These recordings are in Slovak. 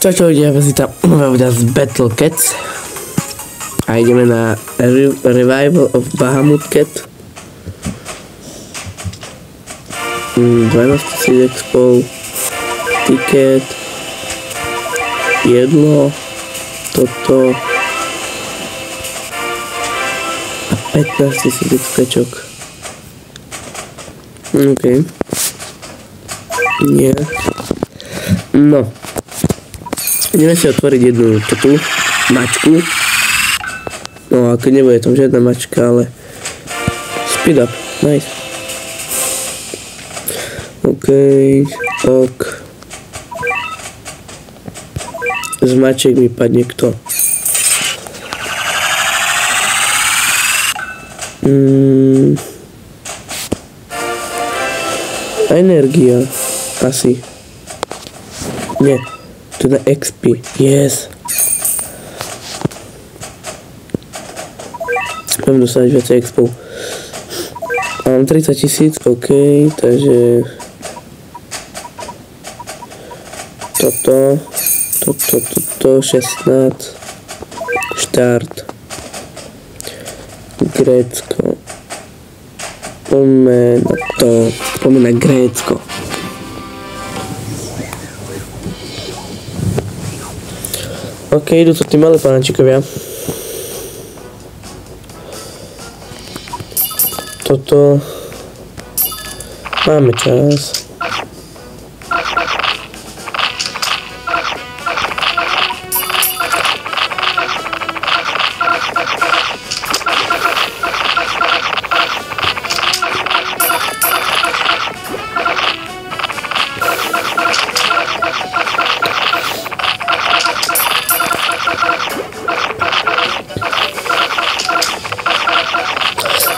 Čo ide, vizita nového videa z Battle Cats a ideme na Revival of Bahamut Cat. 12 000 expo, ticket, jedlo, toto a 15 000 XPčok. OK. Nie. No. Ideme si otvoriť jednu tú mačku. No ako nebude tam žiadna mačka, ale speed up, nice. OK, ok. Z mačiek mi padne kto? Energia, asi. Nie. To na XP, yes. Mám dostať viac expo. Mám 30 000, OK, takže toto, 16, štart, Grécko, poďme na Grécko. OK, idú to tí malé pánačikovia. Toto... Máme čas.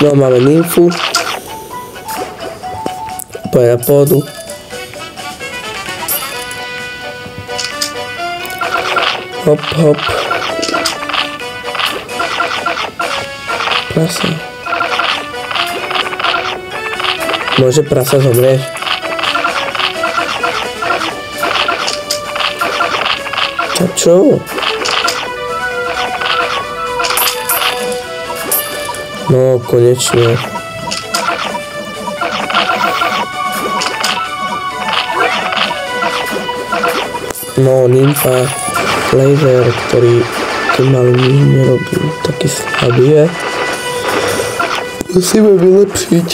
No, máme nymfu. Poďme na pôdu. Hop, hop. Prasa. Môže prasa zomrieť? A čo? No, konečne. No, nymfa, laser, ktorý malý nerobí, taký slabý je. Musíme vylepšiť.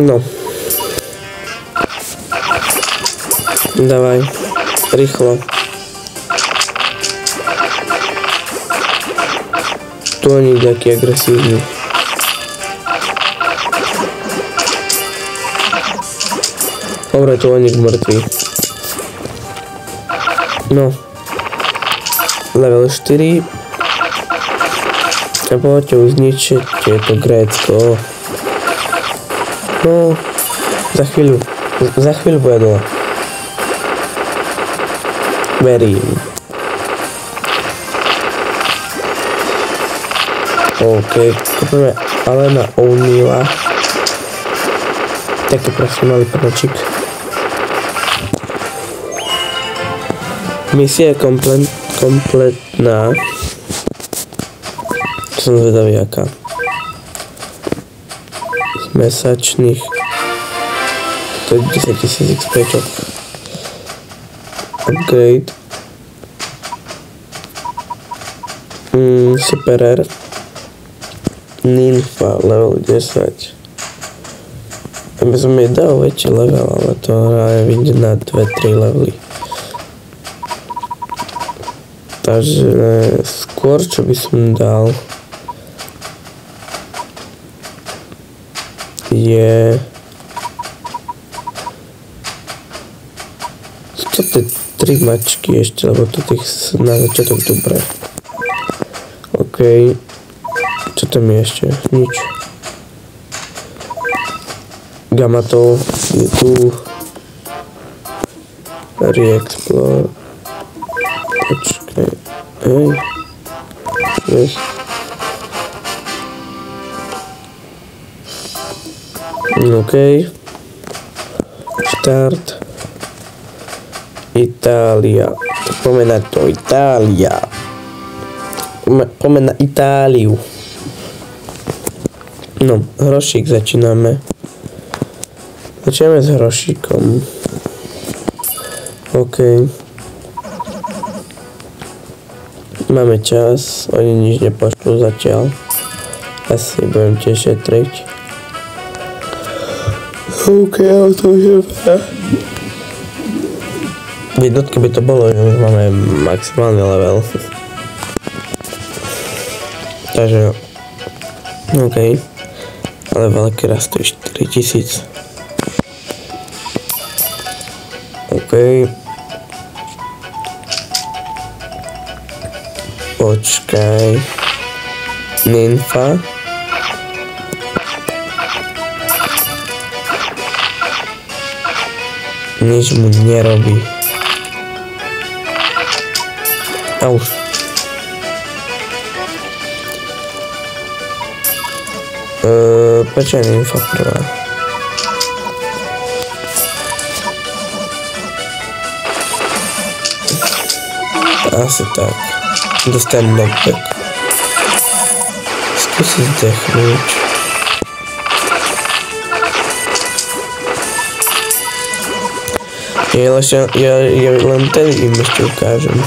No. Dávaj, rýchlo. Tu oni taký agresívny. Dobre, tu oni mŕtvý. No. Level 4. A poďte už zničiť to Grécko. No. Za chvíľu bude dole. Verím. OK, kupujeme Alena O'Neilla. Taký prosím malý prnočík. Misia je kompletná. Som zvedavý aká. Z mesačných. To je 10 000 XPčok. Upgrade. Super R. Nymfa, level 10. Aby som jej dal väčší level, ale to vyjde na 2-3 levely. Takže skôr, čo by som dal, je... Čo to je 3 mačky ešte, lebo to tých na začiatok dobré. OK. Čo tam je ešte? Nič. Gamatol je tu. Re-explore. Počkaj. Hej. Yes. OK. Start. Itália. Poďme na to. Itália. Poďme na Itáliu. No, hrošík začíname. Začíname s hrošíkom. OK. Máme čas. Oni nič nepošlú zatiaľ. Asi budem tiež šetriť. OK, ale to už je v jednotke by to bolo, že už máme maximálny level. Takže OK. Ale veľký rast to je 4000. OK. Počkaj. Nymfa. Nič mu nerobí. A už. Prečo je nymfa prvá? Asi tak. Dostanem knockback. Skúsi zdechnúť. Ja len ten im ešte ukážem.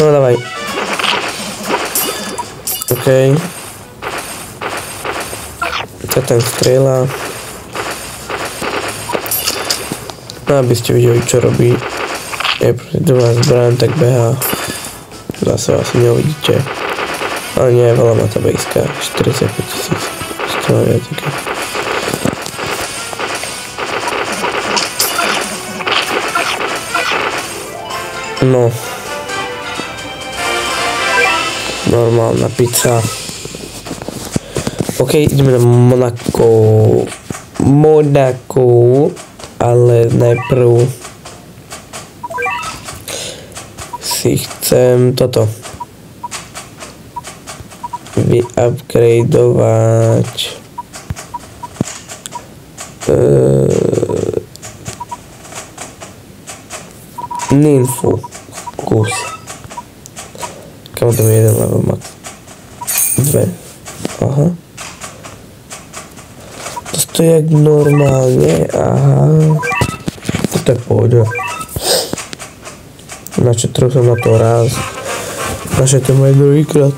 No dávaj. OK. To ten strieľa. No aby ste videli, čo robí. Je proti druhá zbraň, tak behá. Zase asi neuvidíte. Ale nie, veľa má tá bejska. 45 000. To má viac také. No. Normálna pizza. OK, ideme na Monako. Ale najprv si chcem toto vyupgradeovať nymfu kus. Kam to je jeden level max? 2. Aha. To stojí jak normálne. Aha. To je pohode. Našetril som na to raz. Našetril aj druhýkrát.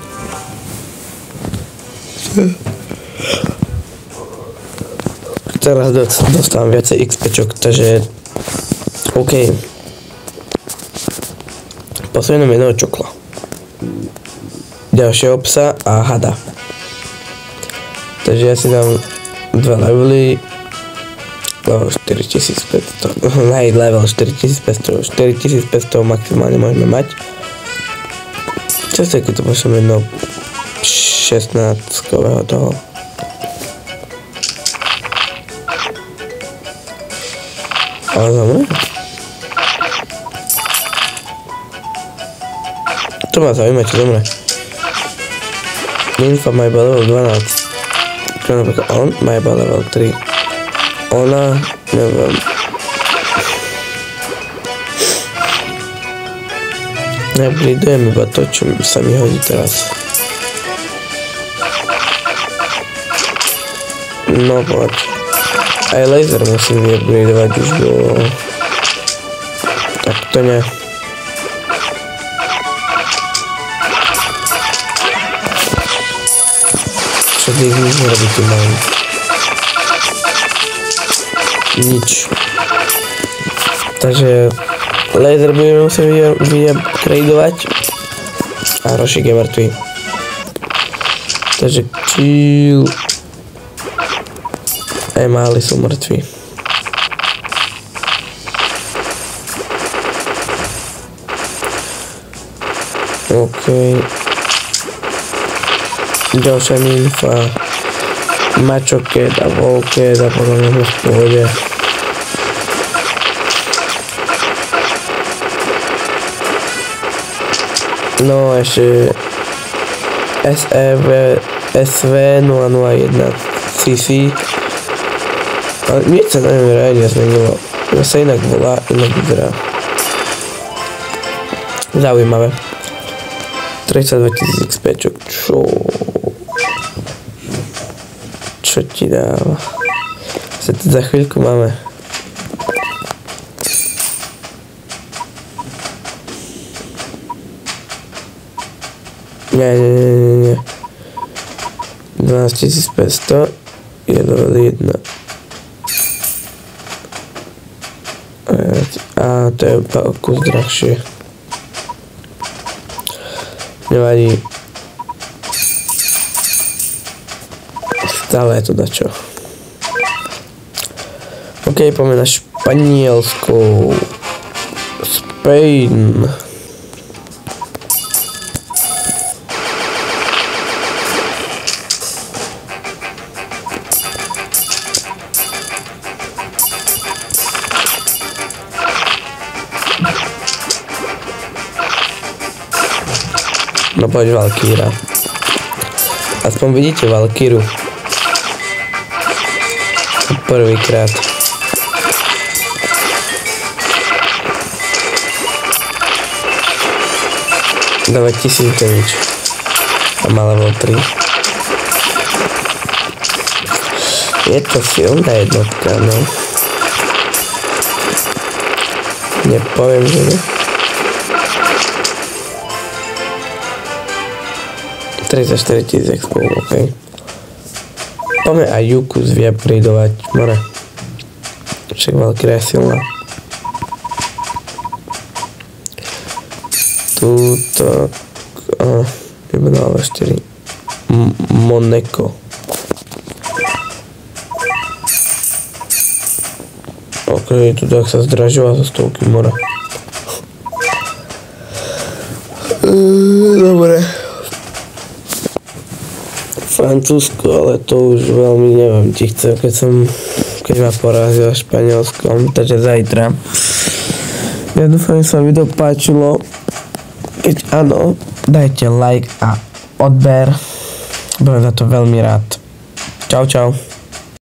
Teraz dostávam viacej XPčok, takže OK. Poslednom jedného čokla. Ďalšieho psa a hada. Takže ja si dám 2 levely. Level 4500. Hej, level 4500. 4500 maximálne môžeme mať. Čo sa keď to pošlem jedno 16-kového toho. Ale zomre? To ma zaujíma, čo zomre. Nymfa má iba level 12. Čo napríklad on má iba level 3. Ona, neviem. Upgradeujem iba to, čo sa mi hodí teraz. No poď. Aj laser musím vyupgradeovať už do... Tak to ne. Čo tých nič nerobí tu mám. Nič. Takže laser budeme musieť vyupgradeovať. A hrošík je mŕtvý. Takže chill. Aj máli sú mŕtvi. OK. Ďalšia nymfa. Mačoket a volket a potom je v pohode. No ešte SV001 CC. Ale nič sa neviem reálne zmenilo. To sa inak volá, inak vyzerá. Zaujímavé. 32 000 XPčok, čo ti dáva? Za chvíľku máme. Nie. 12 500 je level 1. A to je o kus drahšie. Nevadí. Stále je to dačo. OK, poďme na Španielsko. Spain. No poď Valkýra. Aspoň vidíte Valkýru. Prvýkrát. Dáva 1000 damage. A má level 3. Je to silná jednotka, no. Nepoviem, že ne. 34 000 expo, ok. Poďme aj Juku vyupgradeovať, more. Však Valkyria je silná. Tuto... vybedáva 4. Moneko. Ok, tu tak sa zdražila za stovky mora. Dobre. Francúzsko, ale to už veľmi neviem, či chcem, keď ma porazila Španielskom, takže zajtra. Ja dúfam, že sa video páčilo. Keď áno, dajte like a odber. Budem za to veľmi rád. Čau, čau.